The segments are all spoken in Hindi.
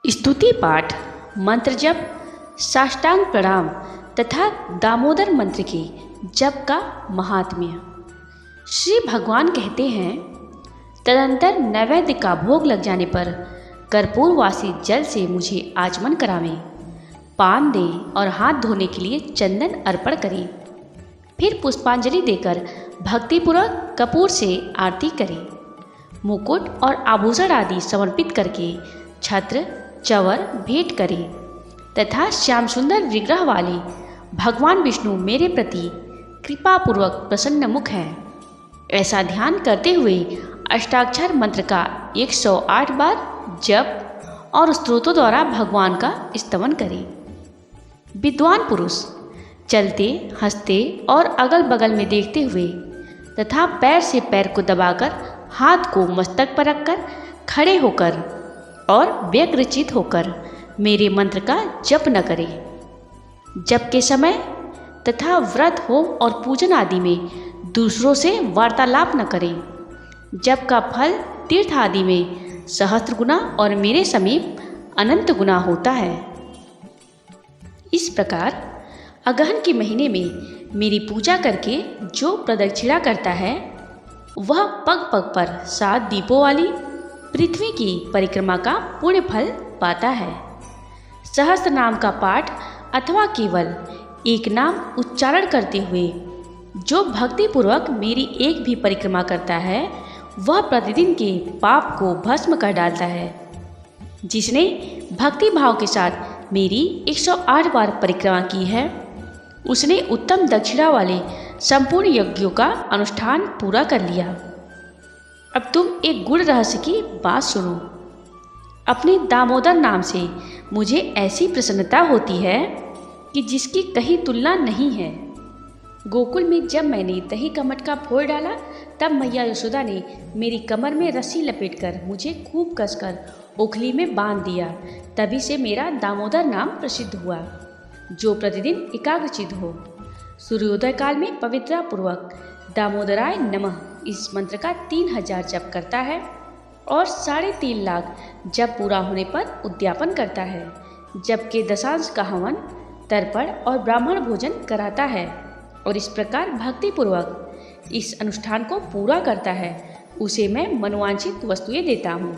स्तुति पाठ, मंत्र जप, साष्टांग प्रणाम तथा दामोदर मंत्र के जप का महात्म्य। श्री भगवान कहते हैं, तदंतर नैवेद्य का भोग लग जाने पर कर्पूरवासी जल से मुझे आचमन करावें, पान दें और हाथ धोने के लिए चंदन अर्पण करें। फिर पुष्पांजलि देकर भक्तिपूर्वक कपूर से आरती करें। मुकुट और आभूषण आदि समर्पित करके छत्र चवर भेंट करें तथा श्याम सुंदर विग्रह वाले भगवान विष्णु मेरे प्रति कृपापूर्वक प्रसन्न मुख हैं, ऐसा ध्यान करते हुए अष्टाक्षर मंत्र का 108 बार जप और स्तोत्रों द्वारा भगवान का स्तवन करें। विद्वान पुरुष चलते हंसते और अगल बगल में देखते हुए तथा पैर से पैर को दबाकर हाथ को मस्तक पर रखकर खड़े होकर और व्यग्रचित होकर मेरे मंत्र का जप न करें। जप के समय तथा व्रत होम और पूजन आदि में दूसरों से वार्तालाप न करें। जप का फल तीर्थ आदि में सहस्त्र गुना और मेरे समीप अनंत गुना होता है। इस प्रकार अगहन के महीने में मेरी पूजा करके जो प्रदक्षिणा करता है वह पग पग पर 7 दीपों वाली पृथ्वी की परिक्रमा का पुण्य फल पाता है। सहस्त्र नाम का पाठ अथवा केवल एक नाम उच्चारण करते हुए जो भक्तिपूर्वक मेरी एक भी परिक्रमा करता है वह प्रतिदिन के पाप को भस्म कर डालता है। जिसने भक्ति भाव के साथ मेरी 108 बार परिक्रमा की है उसने उत्तम दक्षिणा वाले संपूर्ण यज्ञों का अनुष्ठान पूरा कर लिया। अब तुम एक गुड़ रहस्य की बात सुनो। अपने दामोदर नाम से मुझे ऐसी प्रसन्नता होती है कि जिसकी कहीं तुलना नहीं है। गोकुल में जब मैंने दही का मटका फोड़ डाला तब मैया यशोदा ने मेरी कमर में रस्सी लपेटकर मुझे खूब कसकर ओखली में बांध दिया। तभी से मेरा दामोदर नाम प्रसिद्ध हुआ, जो प्रतिदिन एकाग्रचित हो। सूर्योदय काल में पवित्रता पूर्वक दामोदराय नमः इस मंत्र का 3000 जप करता है और 3.5 लाख जप पूरा होने पर उद्यापन करता है। जप के दशांश का हवन, तर्पण और ब्राह्मण भोजन कराता है और इस प्रकार भक्तिपूर्वक इस अनुष्ठान को पूरा करता है, उसे मैं मनोवांछित वस्तुएं देता हूँ।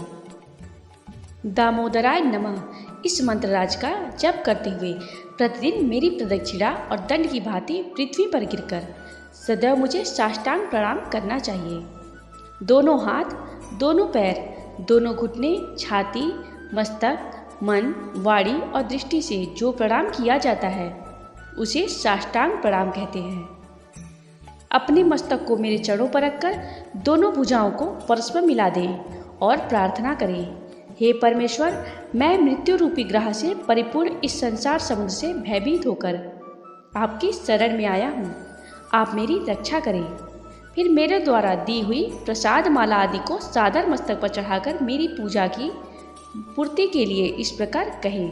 दामोदराय नमः इस मंत्रराज का जप करते हुए प्रतिदिन मेरी प्रदक्षिणा और दंड की भांति पृथ्वी पर गिरकर सदैव मुझे साष्टांग प्रणाम करना चाहिए। दोनों हाथ, दोनों पैर, दोनों घुटने, छाती, मस्तक, मन, वाणी और दृष्टि से जो प्रणाम किया जाता है उसे साष्टांग प्रणाम कहते हैं। अपने मस्तक को मेरे चरणों पर रखकर दोनों भुजाओं को परस्पर मिला दें और प्रार्थना करें, हे परमेश्वर, मैं मृत्यु रूपी ग्रह से परिपूर्ण इस संसार समुद्र से भयभीत होकर आपकी शरण में आया हूँ। आप मेरी रक्षा करें। फिर मेरे द्वारा दी हुई प्रसाद माला आदि को सादर मस्तक पर चढ़ाकर मेरी पूजा की पूर्ति के लिए इस प्रकार कहें,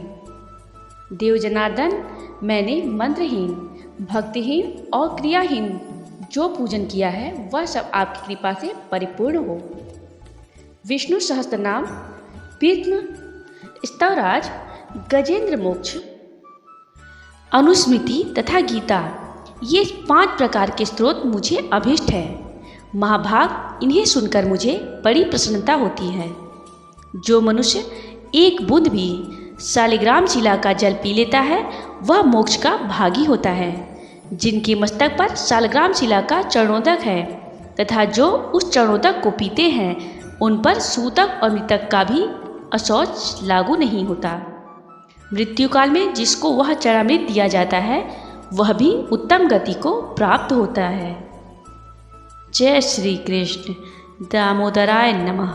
देव जनार्दन, मैंने मंत्रहीन, भक्तिहीन और क्रियाहीन जो पूजन किया है वह सब आपकी कृपा से परिपूर्ण हो। विष्णु सहस्त्र नाम, विष्णु स्तवराज, गजेंद्र मोक्ष, अनुस्मृति तथा गीता, ये 5 प्रकार के स्त्रोत मुझे अभीष्ट है। महाभाग इन्हें सुनकर मुझे बड़ी प्रसन्नता होती है। जो मनुष्य एक बूंद भी शालिग्राम शिला का जल पी लेता है वह मोक्ष का भागी होता है। जिनके मस्तक पर शालिग्राम शिला का चरणोदक है तथा जो उस चरणोदक को पीते हैं उन पर सूतक और मृतक का भी अशौच लागू नहीं होता। मृत्यु काल में जिसको वह चरणामृत दिया जाता है वह भी उत्तम गति को प्राप्त होता है। जय श्री कृष्ण। दामोदराय नमः।